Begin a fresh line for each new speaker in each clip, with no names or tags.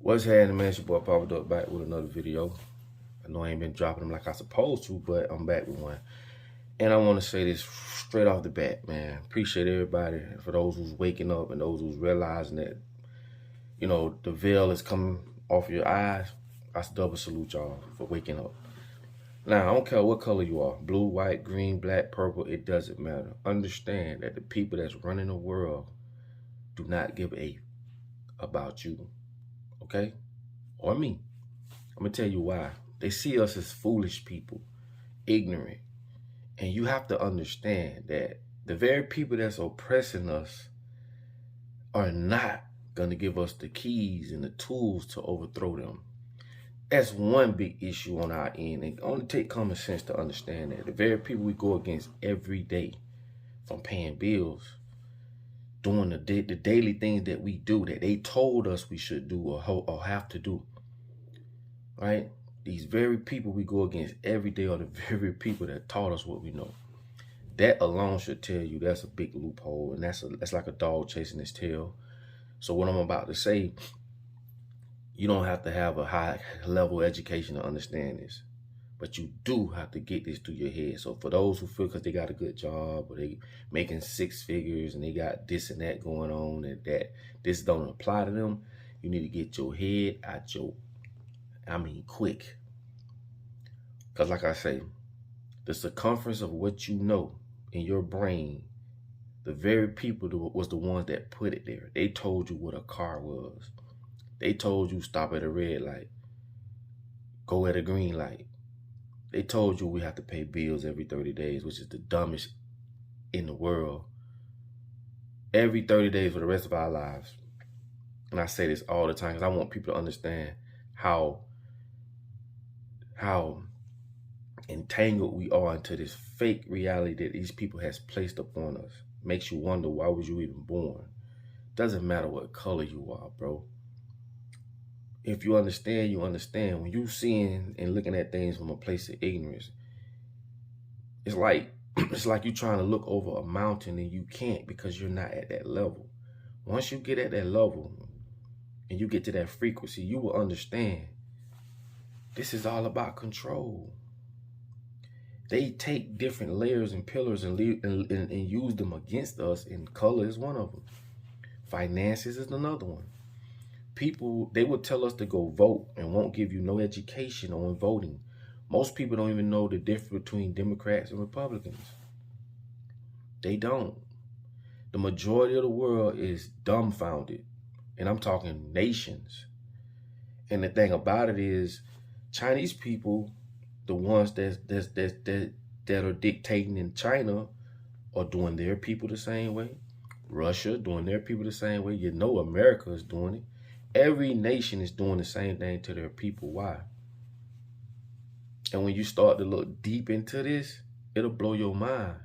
What's happening, man? It's your boy Papa Duck back with another video. I know I ain't been dropping them like I supposed to, but I'm back with one. And I want to say this straight off the bat, man. Appreciate everybody, for those who's waking up and those who's realizing that, you know, the veil is coming off your eyes. I double salute y'all for waking up. Now, I don't care what color you are, blue, white, green, black, purple, it doesn't matter. Understand that the people that's running the world do not give a about you, okay? Or me. I'm gonna tell you why. They see us as foolish people, ignorant. And you have to understand that the very people that's oppressing us are not gonna give us the keys and the tools to overthrow them. That's one big issue on our end. And only take common sense to understand that. The very people we go against every day, from paying bills, doing the daily things that we do, that they told us we should do or have to do, right? These very people we go against every day are the very people that taught us what we know. That alone should tell you that's a big loophole, and that's like a dog chasing its tail. So what I'm about to say, you don't have to have a high level education to understand this, but you do have to get this through your head. So for those who feel because they got a good job or they making 6 figures and they got this and that going on and that this don't apply to them, you need to get your head out quick. Because like I say, the circumference of what you know in your brain, the very people was the ones that put it there. They told you what a car was. They told you stop at a red light, go at a green light. They told you we have to pay bills every 30 days, which is the dumbest in the world. Every 30 days for the rest of our lives. And I say this all the time because I want people to understand how entangled we are into this fake reality that these people has placed upon us. Makes you wonder, why was you even born? Doesn't matter what color you are, bro. If you understand, you understand. When you seeing and looking at things from a place of ignorance, it's like you trying to look over a mountain and you can't because you're not at that level. Once you get at that level and you get to that frequency, you will understand this is all about control. They take different layers and pillars and use them against us, and color is one of them. Finances is another one. People, they will tell us to go vote and won't give you no education on voting. Most people don't even know the difference between Democrats and Republicans. They don't. The majority of the world is dumbfounded, and I'm talking nations. And the thing about it is, Chinese people, the ones that are dictating in China, are doing their people the same way. Russia doing their people the same way. You know America is doing it. Every nation is doing the same thing to their people. Why? And when you start to look deep into this, it'll blow your mind.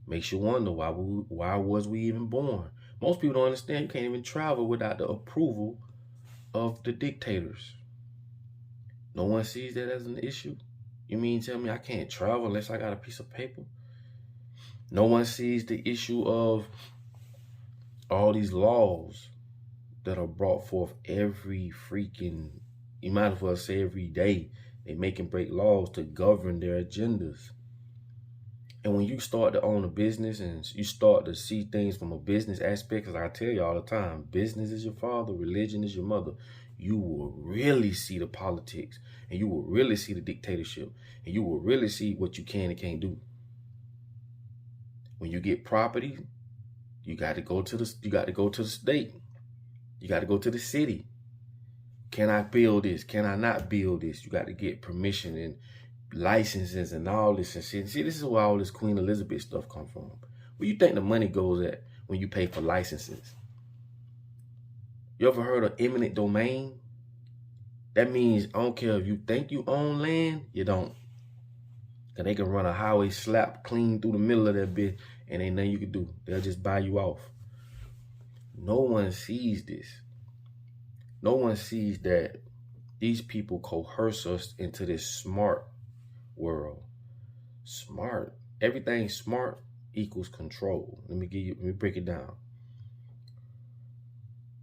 Makes you wonder, why was we even born? Most people don't understand you can't even travel without the approval of the dictators. No one sees that as an issue. You mean tell me I can't travel unless I got a piece of paper? No one sees the issue of all these laws that are brought forth every freaking, you might as well say every day. They make and break laws to govern their agendas. And when you start to own a business and you start to see things from a business aspect, because I tell you all the time, business is your father, religion is your mother, you will really see the politics, and you will really see the dictatorship, and you will really see what you can and can't do. When you get property, you got to go to the state. You got to go to the city. Can I build this? Can I not build this? You got to get permission and licenses and all this and shit. See, this is where all this Queen Elizabeth stuff come from. Where you think the money goes at when you pay for licenses? You ever heard of eminent domain? That means I don't care if you think you own land, you don't. Cause they can run a highway slap clean through the middle of that bit and ain't nothing you can do. They'll just buy you off. No one sees this. No one sees that these people coerce us into this smart world. Smart. Everything smart equals control. Let me break it down.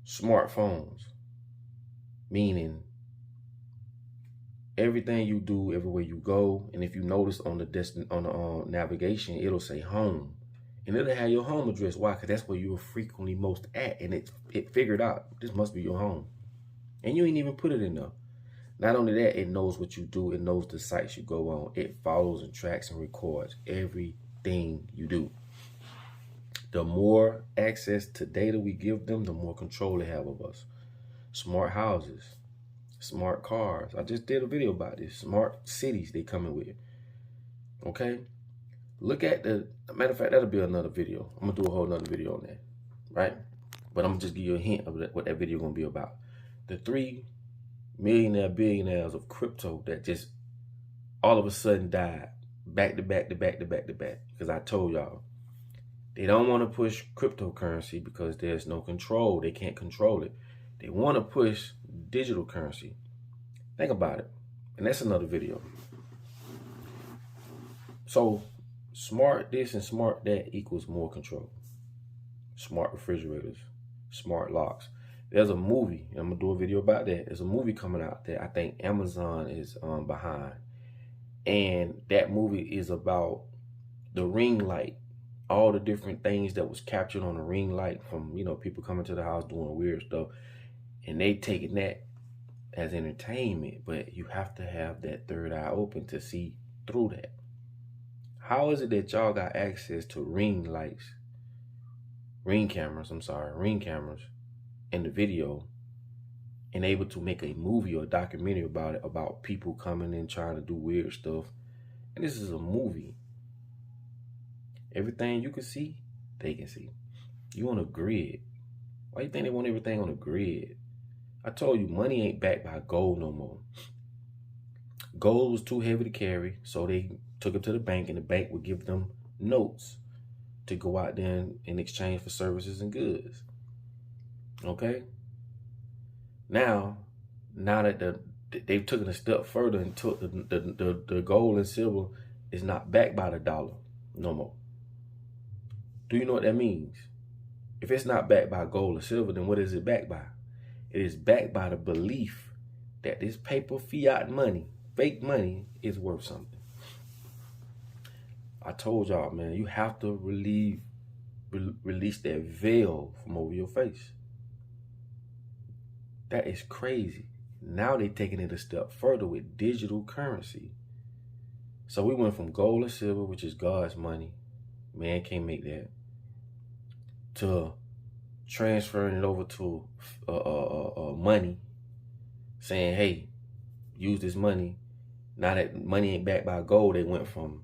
Smartphones. meaning everything you do, everywhere you go, and if you notice on the navigation, it'll say home, and it'll have your home address. Why? Because that's where you're frequently most at, and it figured out this must be your home, and you ain't even put it in there. Not only that, it knows what you do. It knows the sites you go on. It follows and tracks and records everything you do. The more access to data we give them, the more control they have of us. Smart houses, smart cars. I just did a video about this. Smart cities they coming with. Okay? Look at matter of fact, that'll be another video. I'm going to do a whole nother video on that. Right? But I'm going to just give you a hint of what that video going to be about. The 3 billionaires of crypto that just all of a sudden died back to back. Because I told y'all, they don't want to push cryptocurrency because there's no control. They can't control it. They want to push digital currency. Think about it. And that's another video. So smart this and smart that equals more control. Smart refrigerators, smart locks. There's a movie, and I'm going to do a video about that. There's a movie coming out that I think Amazon is behind. And that movie is about the ring light. All the different things that was captured on the ring light from, people coming to the house doing weird stuff. And they taking that as entertainment. But you have to have that third eye open to see through that. How is it that y'all got access to ring cameras in the video, and able to make a movie or a documentary about it, about people coming in trying to do weird stuff? And this is a movie. Everything you can see, they can see. You on a grid. Why you think they want everything on a grid? I told you, money ain't backed by gold no more. Gold was too heavy to carry, so they took it to the bank, and the bank would give them notes to go out there in exchange for services and goods. Okay? Now that they've taken a step further and took the gold and silver is not backed by the dollar no more. Do you know what that means? If it's not backed by gold or silver, then what is it backed by? It is backed by the belief that this paper fiat money, fake money, is worth something. I told y'all, man, you have to release that veil from over your face. That is crazy. Now they're taking it a step further with digital currency. So we went from gold and silver, which is God's money. Man can't make that. To transferring it over to money, saying, hey, use this money. Now that money ain't backed by gold, they went from,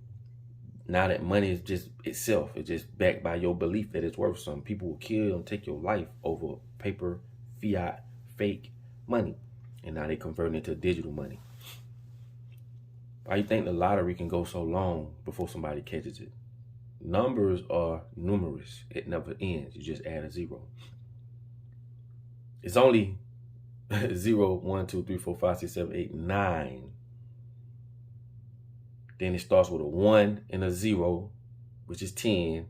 now that money is just itself, it's just backed by your belief that it's worth something. People will kill and take your life over paper, fiat, fake money. And now they converting it to digital money. Why you think the lottery can go so long before somebody catches it? Numbers are numerous. It never ends. You just add a zero. It's only 0, 1, 2, 3, 4, 5, 6, 7, 8, 9. Then it starts with a 1 and a 0, which is 10.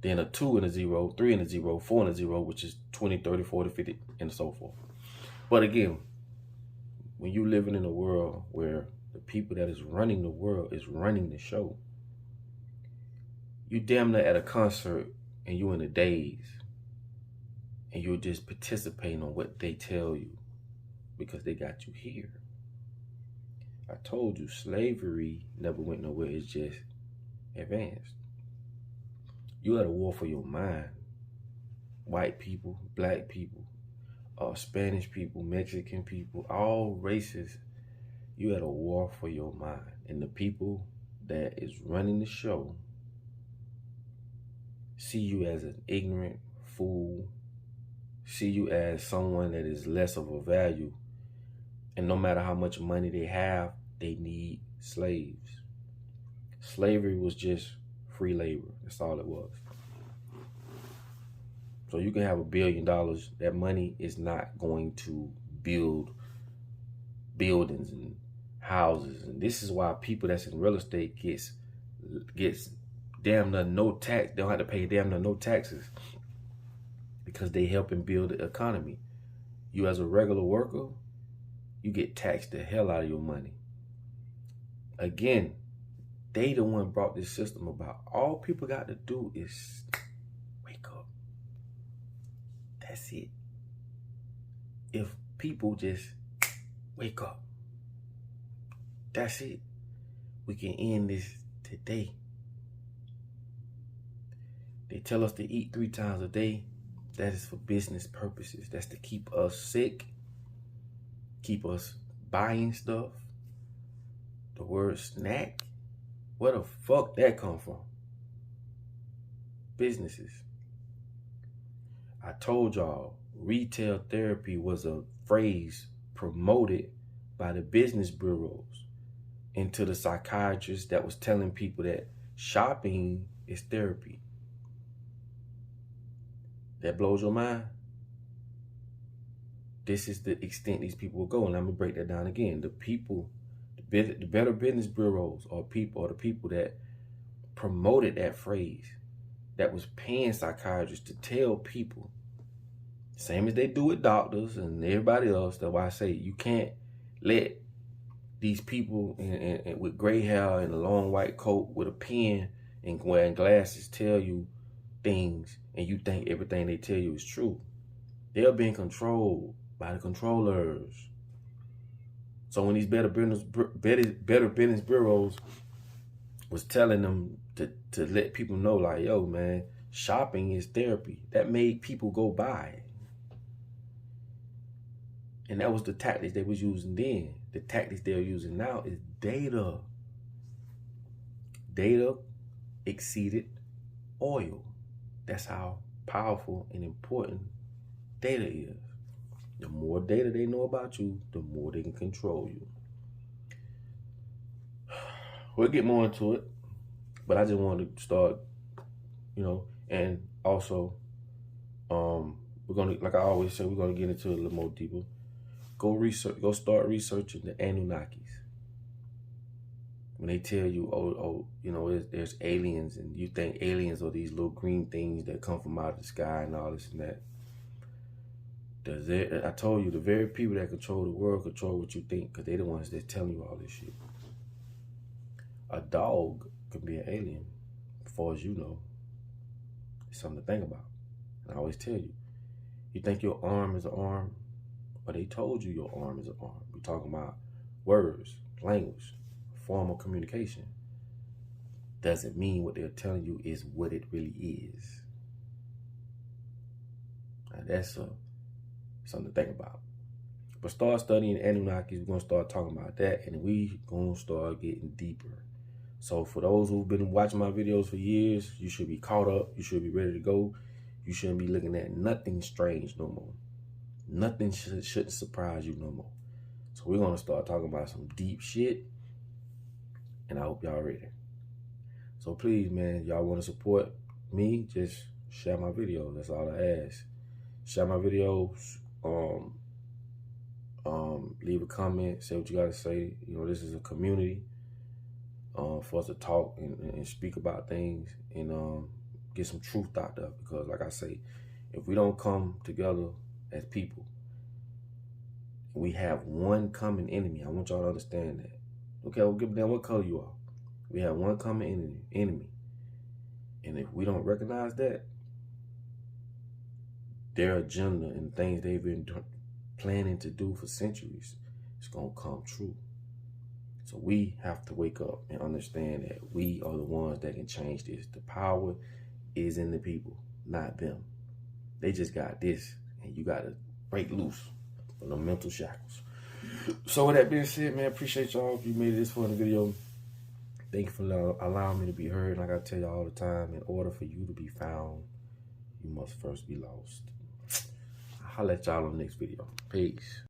Then a 2 and a 0, 3 and a 0, 4 and a 0, which is 20, 30, 40, 50, and so forth. But again, when you're living in a world where the people that is running the world is running the show, you damn near at a concert and you in a daze, and you're just participating on what they tell you because they got you here. I told you, slavery never went nowhere. It's just advanced. You at a war for your mind. White people, black people, Spanish people, Mexican people, all races. You at a war for your mind. And the people that is running the show see you as an ignorant fool, see you as someone that is less of a value, and no matter how much money they have, they need slaves. Slavery was just free labor. That's all it was. So you can have $1 billion. That money is not going to build buildings and houses. And this is why people that's in real estate gets damn near no tax. They don't have to pay damn near no taxes because they helping build the economy. You as a regular worker, you get taxed the hell out of your money. Again, they the one brought this system about. All people got to do is wake up. That's it. If people just wake up, that's it. We can end this today. They tell us to eat 3 times a day. That is for business purposes. That's to keep us sick, keep us buying stuff. The word snack, where the fuck that come from? Businesses. I told y'all, retail therapy was a phrase promoted by the business bureaus into the psychiatrists that was telling people that shopping is therapy. That blows your mind? This is the extent these people will go. And I'm going to break that down again. The people, the Better Business Bureaus are the people that promoted that phrase, that was paying psychiatrists to tell people, same as they do with doctors and everybody else. That's why I say you can't let these people with gray hair and a long white coat with a pen and wearing glasses tell you things and you think everything they tell you is true. They're being controlled by the controllers. So when these better business bureaus was telling them to let people know, like, yo, man, shopping is therapy, that made people go buy it. And that was the tactics they was using then. The tactics they're using now is data. Data exceeded oil. That's how powerful and important data is. The more data they know about you, the more they can control you. We'll get more into it, but I just wanted to start, and also, we're gonna, like I always say, we're gonna get into it a little more deeper. Go start researching the Anunnakis. When they tell you, there's aliens, and you think aliens are these little green things that come from out of the sky and all this and that. I told you, the very people that control the world control what you think, because they're the ones that's telling you all this shit. A dog could be an alien, as far as you know. It's something to think about. And I always tell you, you think your arm is an arm, or they told you your arm is an arm. We're talking about words, language, form of communication. Doesn't mean what they're telling you is what it really is. Now that's something to think about. But start studying Anunnakis. We're going to start talking about that, and we going to start getting deeper. So for those who've been watching my videos for years, you should be caught up. You should be ready to go. You shouldn't be looking at nothing strange no more. Nothing shouldn't surprise you no more. So we're going to start talking about some deep shit, and I hope y'all ready. So please, man, y'all want to support me, just share my videos. That's all I ask. Share my videos. Leave a comment. Say what you got to say. This is a community for us to talk and speak about things and get some truth out there. Because, like I say, if we don't come together as people, we have one common enemy. I want y'all to understand that. Okay, I'll give them what color you are. We have one common enemy. And if we don't recognize that, their agenda and things they've been planning to do for centuries is going to come true. So we have to wake up and understand that we are the ones that can change this. The power is in the people, not them. They just got this, and you got to break loose from the mental shackles. So with that being said, man, appreciate y'all if you made it this far in the video. Thank you for allowing me to be heard. Like I tell y'all all the time, in order for you to be found, you must first be lost. I'll let y'all on the next video. Peace.